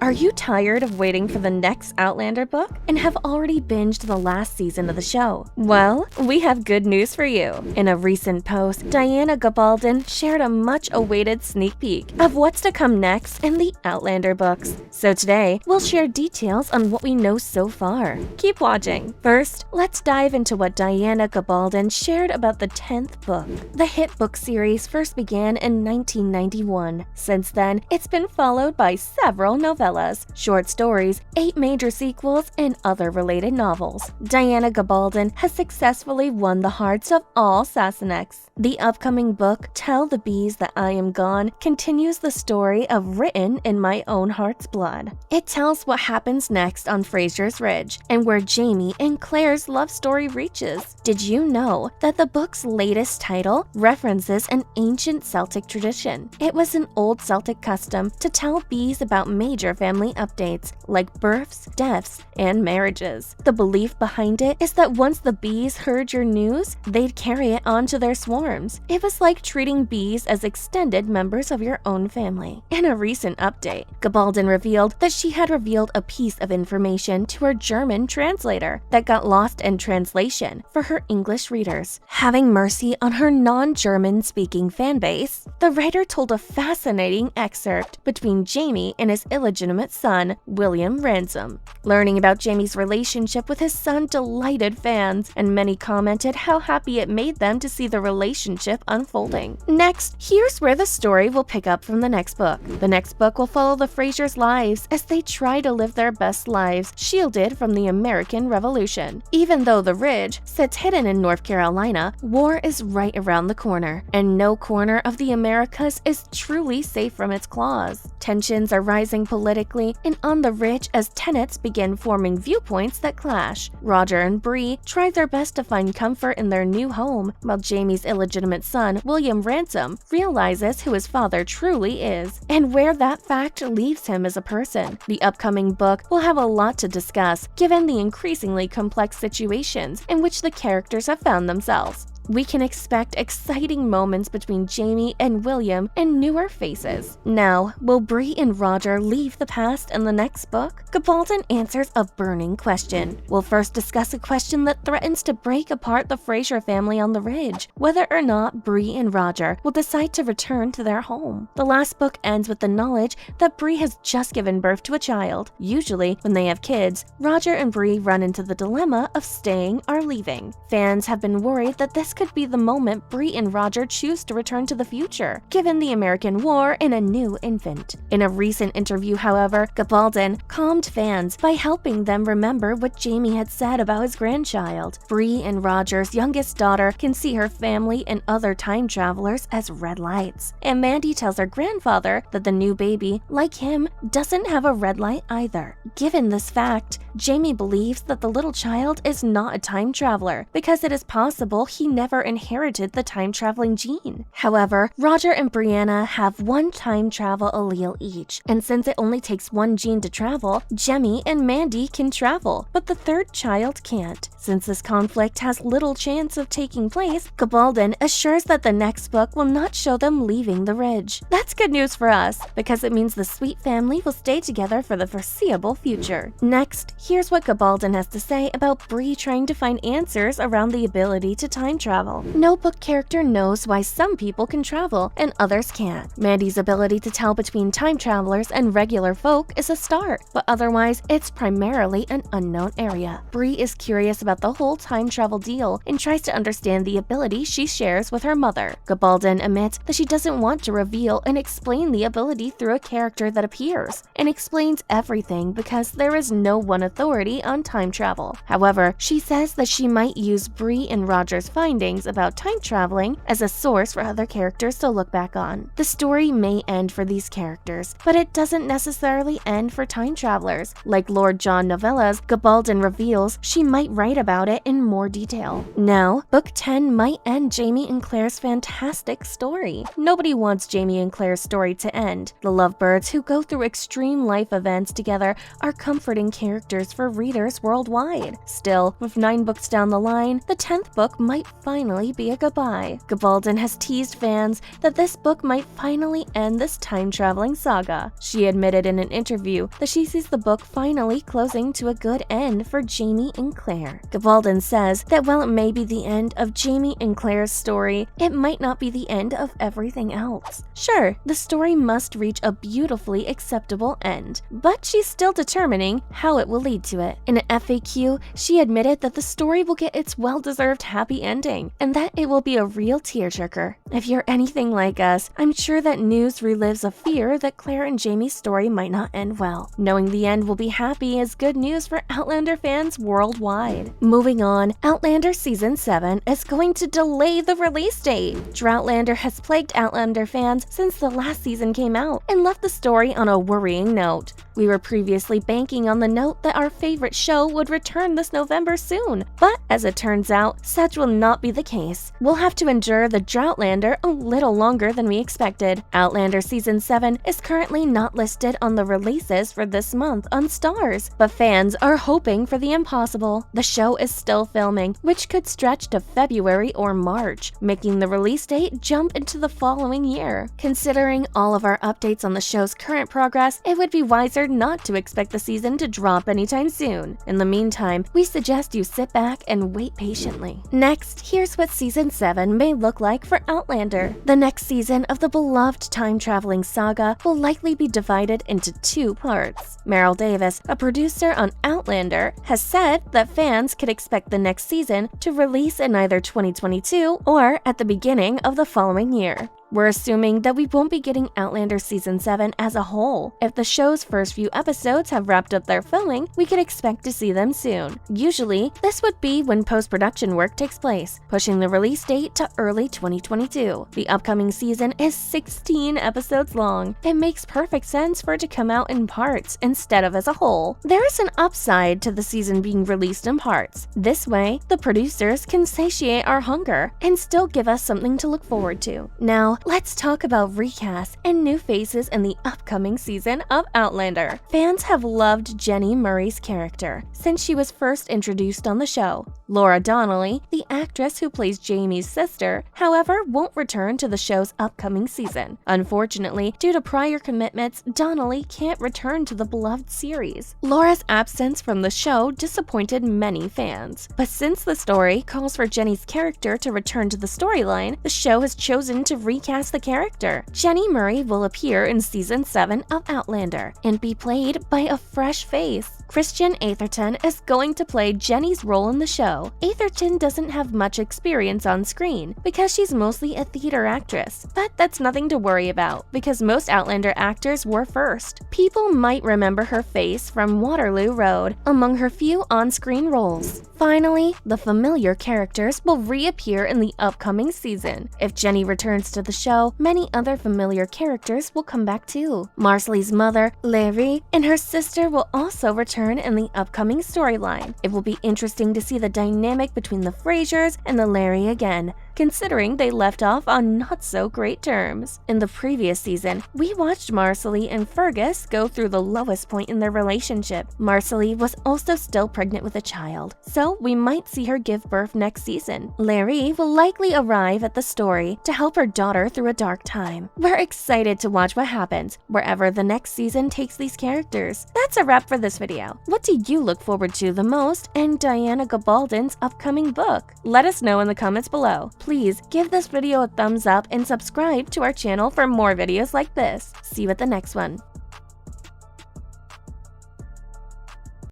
Are you tired of waiting for the next Outlander book and have already binged the last season of the show? Well, we have good news for you. In a recent post, Diana Gabaldon shared a much-awaited sneak peek of what's to come next in the Outlander books. So today, we'll share details on what we know so far. Keep watching. First, let's dive into what Diana Gabaldon shared about the 10th book. The hit book series first began in 1991. Since then, it's been followed by several novellas, short stories, 8 major sequels, and other related novels. Diana Gabaldon has successfully won the hearts of all Sassenachs. The upcoming book, Tell the Bees That I Am Gone, continues the story of Written in My Own Heart's Blood. It tells what happens next on Fraser's Ridge and where Jamie and Claire's love story reaches. Did you know that the book's latest title references an ancient Celtic tradition? It was an old Celtic custom to tell bees about major family updates like births, deaths, and marriages. The belief behind it is that once the bees heard your news, they'd carry it on to their swarms. It was like treating bees as extended members of your own family. In a recent update, Gabaldon revealed that she had revealed a piece of information to her German translator that got lost in translation for her English readers. Having mercy on her non-German speaking fanbase, the writer told a fascinating excerpt between Jamie and his illegitimate son, William Ransom. Learning about Jamie's relationship with his son delighted fans, and many commented how happy it made them to see the relationship unfolding. Next, here's where the story will pick up from the next book. The next book will follow the Frasers' lives as they try to live their best lives, shielded from the American Revolution. Even though the Ridge sits hidden in North Carolina, war is right around the corner, and no corner of the Americas is truly safe from its claws. Tensions are rising politically and on the Ridge as tenants begin forming viewpoints that clash. Roger and Bree try their best to find comfort in their new home, while Jamie's illegitimate son, William Ransom, realizes who his father truly is and where that fact leaves him as a person. The upcoming book will have a lot to discuss, given the increasingly complex situations in which the characters have found themselves. We can expect exciting moments between Jamie and William and newer faces. Now, will Bree and Roger leave the past in the next book? Gabaldon answers a burning question. We'll first discuss a question that threatens to break apart the Fraser family on the Ridge, whether or not Bree and Roger will decide to return to their home. The last book ends with the knowledge that Bree has just given birth to a child. Usually, when they have kids, Roger and Bree run into the dilemma of staying or leaving. Fans have been worried that this could be the moment Bree and Roger choose to return to the future, given the American war and a new infant. In a recent interview, however, Gabaldon calmed fans by helping them remember what Jamie had said about his grandchild. Bree and Roger's youngest daughter can see her family and other time travelers as red lights, and Mandy tells her grandfather that the new baby, like him, doesn't have a red light either. Given this fact, Jamie believes that the little child is not a time traveler because it is possible he never inherited the time-traveling gene. However, Roger and Brianna have one time travel allele each, and since it only takes one gene to travel, Jemmy and Mandy can travel, but the third child can't. Since this conflict has little chance of taking place, Gabaldon assures that the next book will not show them leaving the Ridge. That's good news for us, because it means the Sweet family will stay together for the foreseeable future. Next, here's what Gabaldon has to say about Bree trying to find answers around the ability to time travel. No book character knows why some people can travel and others can't. Mandy's ability to tell between time travelers and regular folk is a start, but otherwise, it's primarily an unknown area. Bree is curious about the whole time travel deal and tries to understand the ability she shares with her mother. Gabaldon admits that she doesn't want to reveal and explain the ability through a character that appears, and explains everything because there is no one authority on time travel. However, she says that she might use Bree and Roger's findings about time traveling as a source for other characters to look back on. The story may end for these characters, but it doesn't necessarily end for time travelers. Like Lord John novellas, Gabaldon reveals she might write about it in more detail. Now, Book 10 might end Jamie and Claire's fantastic story. Nobody wants Jamie and Claire's story to end. The lovebirds who go through extreme life events together are comforting characters characters for readers worldwide. Still, with 9 books down the line, the 10th book might finally be a goodbye. Gabaldon has teased fans that this book might finally end this time-traveling saga. She admitted in an interview that she sees the book finally closing to a good end for Jamie and Claire. Gabaldon says that while it may be the end of Jamie and Claire's story, it might not be the end of everything else. Sure, the story must reach a beautifully acceptable end, but she's still determining how it will lead to it. In an FAQ, she admitted that the story will get its well-deserved happy ending, and that it will be a real tearjerker. If you're anything like us, I'm sure that news relives a fear that Claire and Jamie's story might not end well. Knowing the end will be happy is good news for Outlander fans worldwide. Moving on, Outlander Season 7 is going to delay the release date. Droughtlander has plagued Outlander fans since the last season came out and left the story on a worrying note. We were previously banking on the note that our favorite show would return this November soon, but as it turns out, such will not be the case. We'll have to endure the Droughtlander a little longer than we expected. Outlander Season 7 is currently not listed on the releases for this month on Starz, but fans are hoping for the impossible. The show is still filming, which could stretch to February or March, making the release date jump into the following year. Considering all of our updates on the show's current progress, it would be wiser not to expect the season to drop anytime soon. In the meantime, we suggest you sit back and wait patiently. Next, here's what Season 7 may look like for Outlander. The next season of the beloved time-traveling saga will likely be divided into 2 parts. Meryl Davis, a producer on Outlander, has said that fans could expect the next season to release in either 2022 or at the beginning of the following year. We're assuming that we won't be getting Outlander Season 7 as a whole. If the show's first few episodes have wrapped up their filming, we could expect to see them soon. Usually, this would be when post-production work takes place, pushing the release date to early 2022. The upcoming season is 16 episodes long. It makes perfect sense for it to come out in parts instead of as a whole. There is an upside to the season being released in parts. This way, the producers can satiate our hunger and still give us something to look forward to. Now, let's talk about recasts and new faces in the upcoming season of Outlander. Fans have loved Jenny Murray's character since she was first introduced on the show. Laura Donnelly, the actress who plays Jamie's sister, however, won't return to the show's upcoming season. Unfortunately, due to prior commitments, Donnelly can't return to the beloved series. Laura's absence from the show disappointed many fans, but since the story calls for Jenny's character to return to the storyline, the show has chosen to recast the character. Jenny Murray will appear in Season 7 of Outlander and be played by a fresh face. Christian Atherton is going to play Jenny's role in the show. Atherton doesn't have much experience on screen because she's mostly a theater actress, but that's nothing to worry about because most Outlander actors were first. People might remember her face from Waterloo Road among her few on-screen roles. Finally, the familiar characters will reappear in the upcoming season. If Jenny returns to the show, many other familiar characters will come back too. Marcelly's mother, Larry, and her sister will also return in the upcoming storyline. It will be interesting to see the dynamic between the Frasers and the Larry again, considering they left off on not-so-great terms. In the previous season, we watched Marcelly and Fergus go through the lowest point in their relationship. Marcelly was also still pregnant with a child, so we might see her give birth next season. Larry will likely arrive at the story to help her daughter through a dark time. We're excited to watch what happens wherever the next season takes these characters. That's a wrap for this video. What do you look forward to the most in Diana Gabaldon's upcoming book? Let us know in the comments below. Please give this video a thumbs up and subscribe to our channel for more videos like this. See you at the next one.